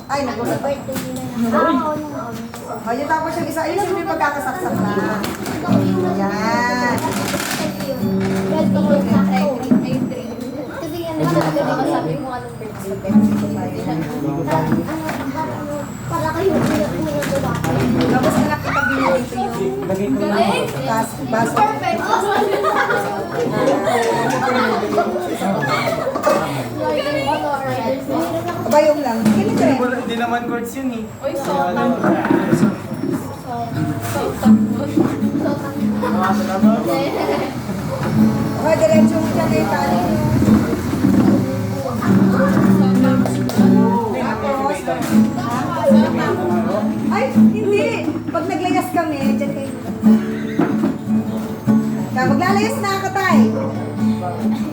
Ay, nagulat. Birthday nila na. Ayun, tapos yung isa, ayun yung magkakasaksak na. Ayan. Kasi yan na sabi mo anong para kayo Tapos anak kita binili ko yung baso. perfect. Bayong lang. Ganito rin. Hindi naman courts yun eh. Uy, so. Okay, diretso mo dyan kayo tali. Ay, hindi. Pag naglayas kami, dyan kayo. Kaya maglalayas na ka tayo.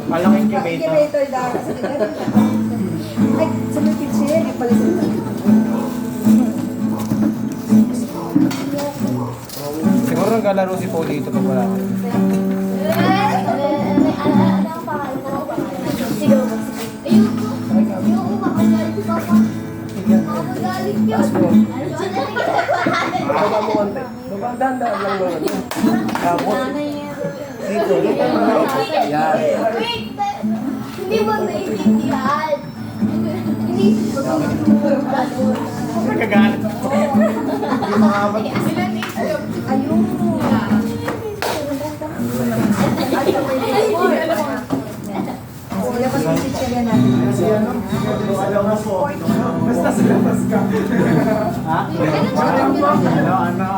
Walang incubator. Incubator daw. Ay, sa lupit siya. Yung pala sa Siguro naglalaro si Paul dito pag wala. Magandaan lang naman. Tapos, dito. Yan. Wait! Hindi mo naiintindihan. Inisip ko Nagkagalit. Hindi makamat. Ilan age group? ayun. Kuya, mas yung chichirya natin. Basta sa labas ka. Ha? Ano?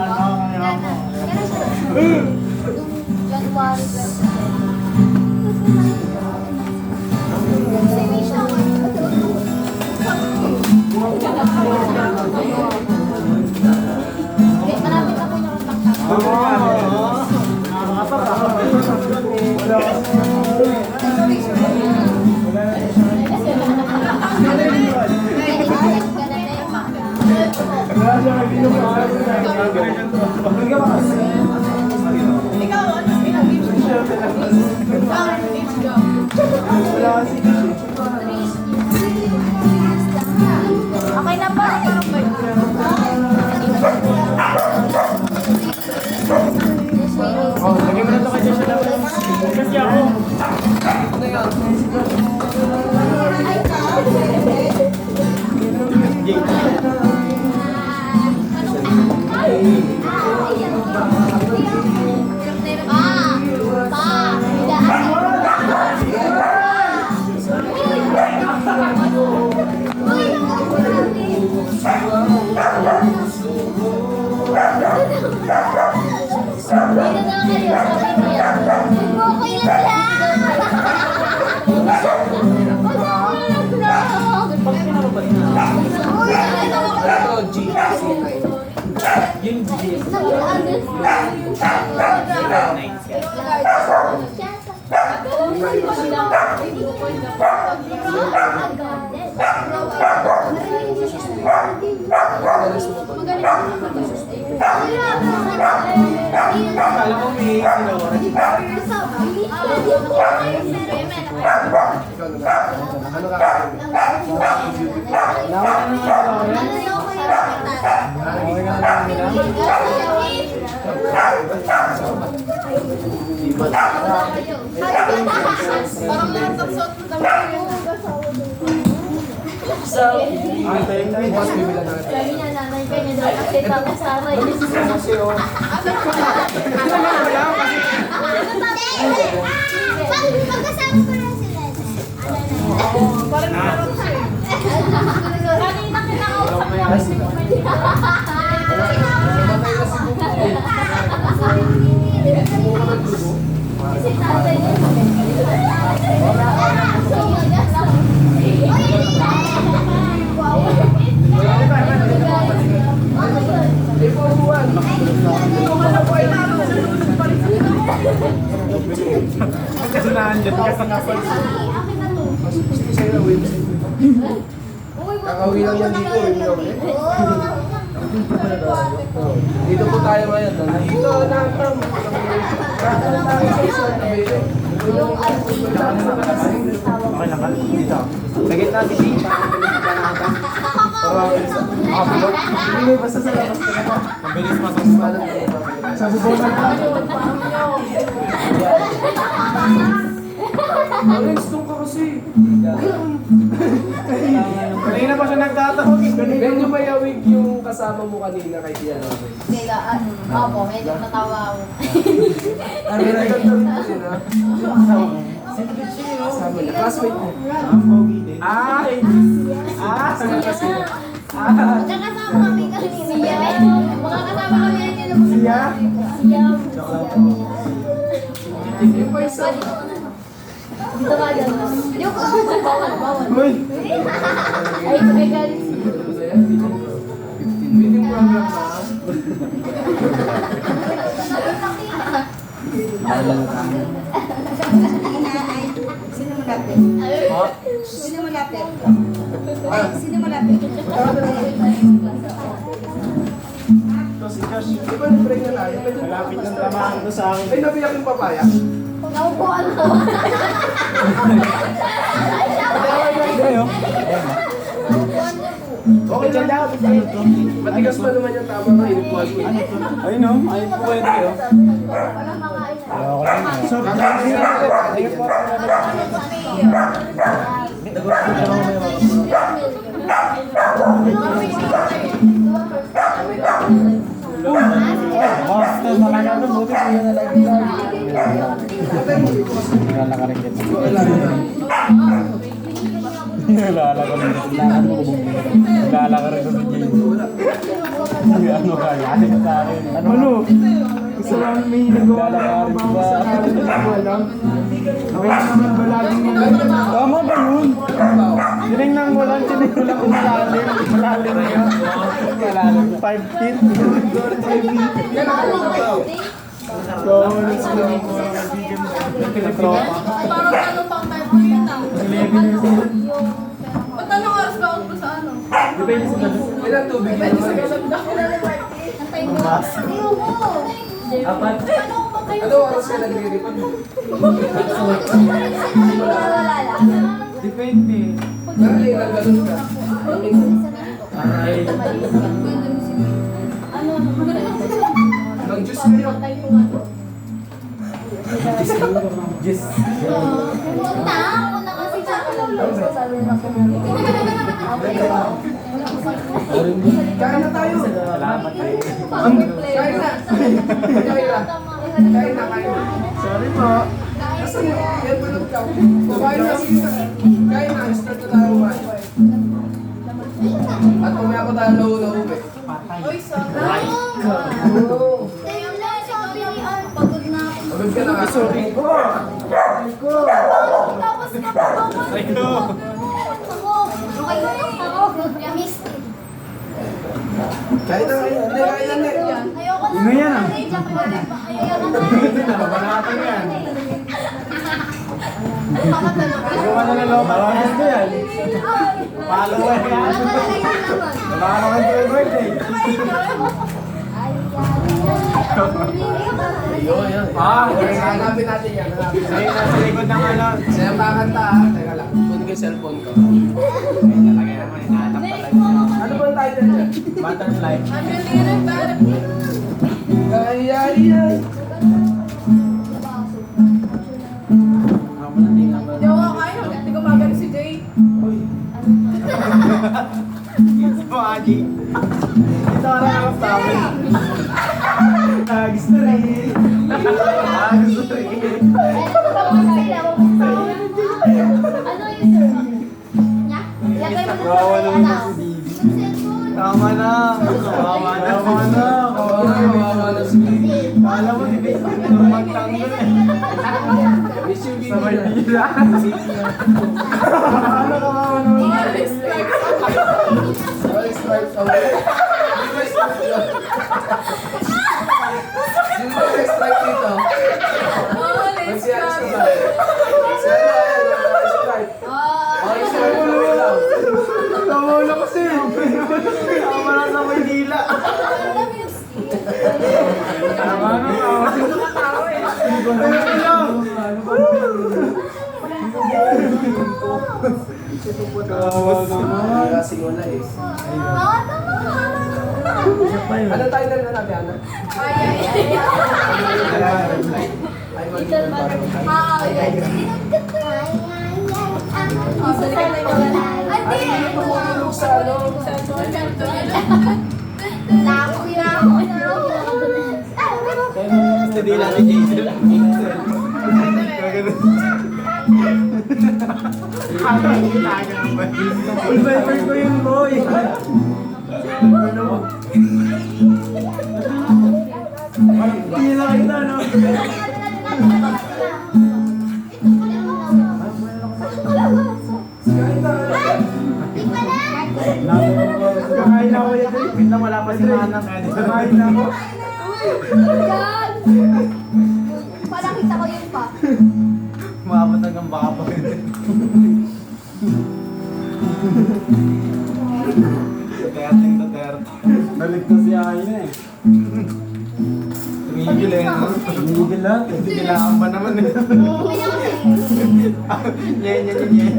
January 20. Marami na po yung Ikaw, ano? Ilang age group? Ikaw, ano age group? Okay na ba? Lagyan mo na ito kanya sa labas. Kasi ako. Yung G. Akala ko may sinawara. Parang lahat ng suot mo damit mo. Sabi niya, nanay ka niya daw kasi tapos sana yun. Magkasama ko na sila. Parang meron siya eh. Kanina kinakausap niya ako si kasi tatay niya. Magkasunahan dyan. Kasangapal. Kakauwi lang yan dito, dito po tayo ngayon. Dito na ang Okay lang ka? Dito. Sa gitna si Ding. Para may basta sa labas ka na. Mabilis masaspalan. Sa bubunan ka. Alex, doon ka kasi. Kanina pa siya nagtatawag. Medyo mayawig yung kasama mo kanina kay Tia Robin. Kaya, opo, medyo natawa ako. Ano na yung din ha? Kasama niya. Classmate mo. Ay! Kasama kasi. Tsaka kasama kami kanina. Makakasama kami yan yun. Siya? Siya. Yung pa isa. Dito ka dyan. Yung bawal. Uy! Ay, galing. Meeting program na. Sino malapit? Sino malapit? Sino malapit? Ito si Josh. Di ba nag-break na tayo? Malapit ng tamaan ko sa akin. Ay, nabiyak yung papaya. Naupuan ko. Kayo? Okay lang daw. Matigas pa naman yung tama nga. Inupuan ko. Ayun no, ayun po kayo tayo. Walang makain. So, ayun po. Basta talaga ito, buti ko yun na lagi lagi. Wala ka rin dito. Wala ka rin dito. Wala ka rin dito. Ano kaya? Ano sa akin? Ano? Gusto lang may nagawa na trabaho sa akin. Hindi ko alam. Okay naman ba laging yun? Tama ba yun? Tinignan mo lang kung malalim. Malalim na yun. Malalim. 5 feet. 5 feet. So, let's go. Tropa. Parang ano pang time mo yun ah. 11 years old. Ba't anong oras ba ako sa ano? Depende sa galas. Ilang tubig na Pwede sa naman. ganda ko na naman. Mas. Apat. Ano oras ka nagre-report? Wala lang. Depende. Dahil naggalon ka. Aray. Nag-juice kayo. Yes. Punta ako na kasi sa sabi na Kain na tayo. Salamat eh. Kain na. Kain na. Kain na, kain na. Sorry po. Kasi yan pa lang ka. Kumain na, sige na. Kain na, start na tayo kumain. At kumaya ko tayo lau-lau eh. Uy, sorry. Oo. Ayun lang, sabi ni Al, pagod na ako. Pagod ka na nga. Sorry ko. Tapos kapag Ay ko. Miss. Kain na, kain na. Hindi, kain na, hindi. Ayoko na. Ano yan ah? Ayoko na. Hindi na, babanatan yan. Gawa na ng loob. Babanatan ko yan. Follower yan. Babanatan ko yung birthday. Ayun, yan. Hanapin natin yan. Hanapin natin. Ayun, nasa likod ng ano. Siya ang kakanta ha. Teka lang. Kunin ko yung cellphone ko. Ay, talaga naman, hinahanap talaga. Ano ba ang title niya? Butterfly. I'm really in bad. Kaya yan. Hindi ako kakain. Hindi ko magaling si Jay. So, Aji. Ito ka lang sa amin. Gusto rin. Gusto rin. Ano yung sir? Nya? Lagay mo Kawawa sa naman ano? si Bibi. Tama na. Kawawa na. Kawawa na. Kawawa na si Bibi. Kala mo si Bibi. Magtanggol eh. Miss you, Sa Bibi. Maynila. Ano kawawa naman? All stripes away. Sino ba yung stripe dito? Oh, let's Si Alice go. ka ba? Si ano, ayan, all stripe. All stripe away lang. Kawawa na kasi. Kawawa na sa Maynila. Tama na. Kawawa naman. Kasing wala eh. Ah, tama. Isa pa yun. Ano title na natin, Ana? Ay, Little Butterfly. Oh, sa likod na yung Tulog sa ano? Hindi natin Jason. Full viper ko yun, boy. Hindi lang kita, no? Kakain na ako yan. Wait lang, wala pa si Manang. Kakain na ako. Parang kita ko yun pa. Maabot hanggang baka pa yun. Teating to ter. Balik to si Aina eh. Tumigil eh. Tumigil lang. Tigilaan pa naman eh. Nyen, nyen, nyen.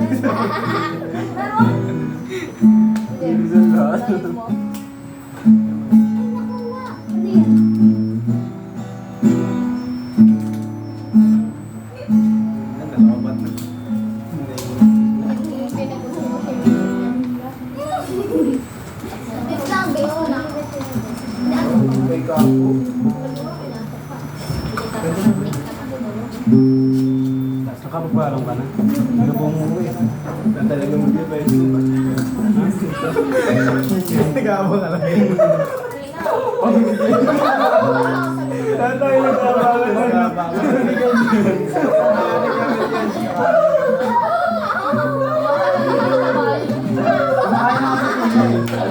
Tigil lang. May kapo. Nakapagparang ka na? Ano po mo eh? Talagang mag-divide mo. Nag-aabang ka lang. Tatay nag-aabang.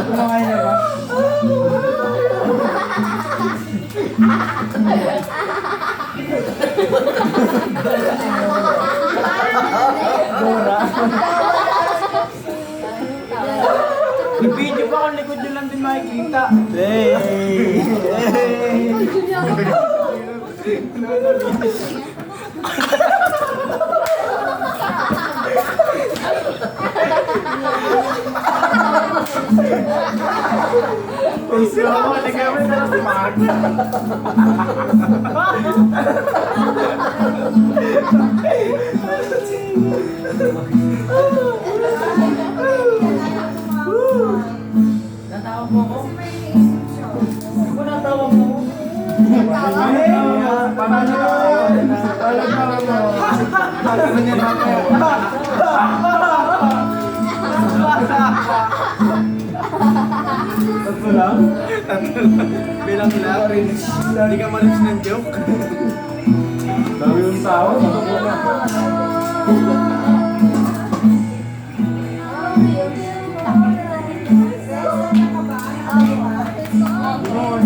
Kumakain na ba? Dora. Nag-video pa kung likod nyo lang din makikita. Hey! Hey! Puso ako, nag-gamit na si Mark. Natawa po ako. Ako natawa mo. Tatlo lang? Bilang lang rin. Hindi ka malips ng joke. Dami yung tao. Oh,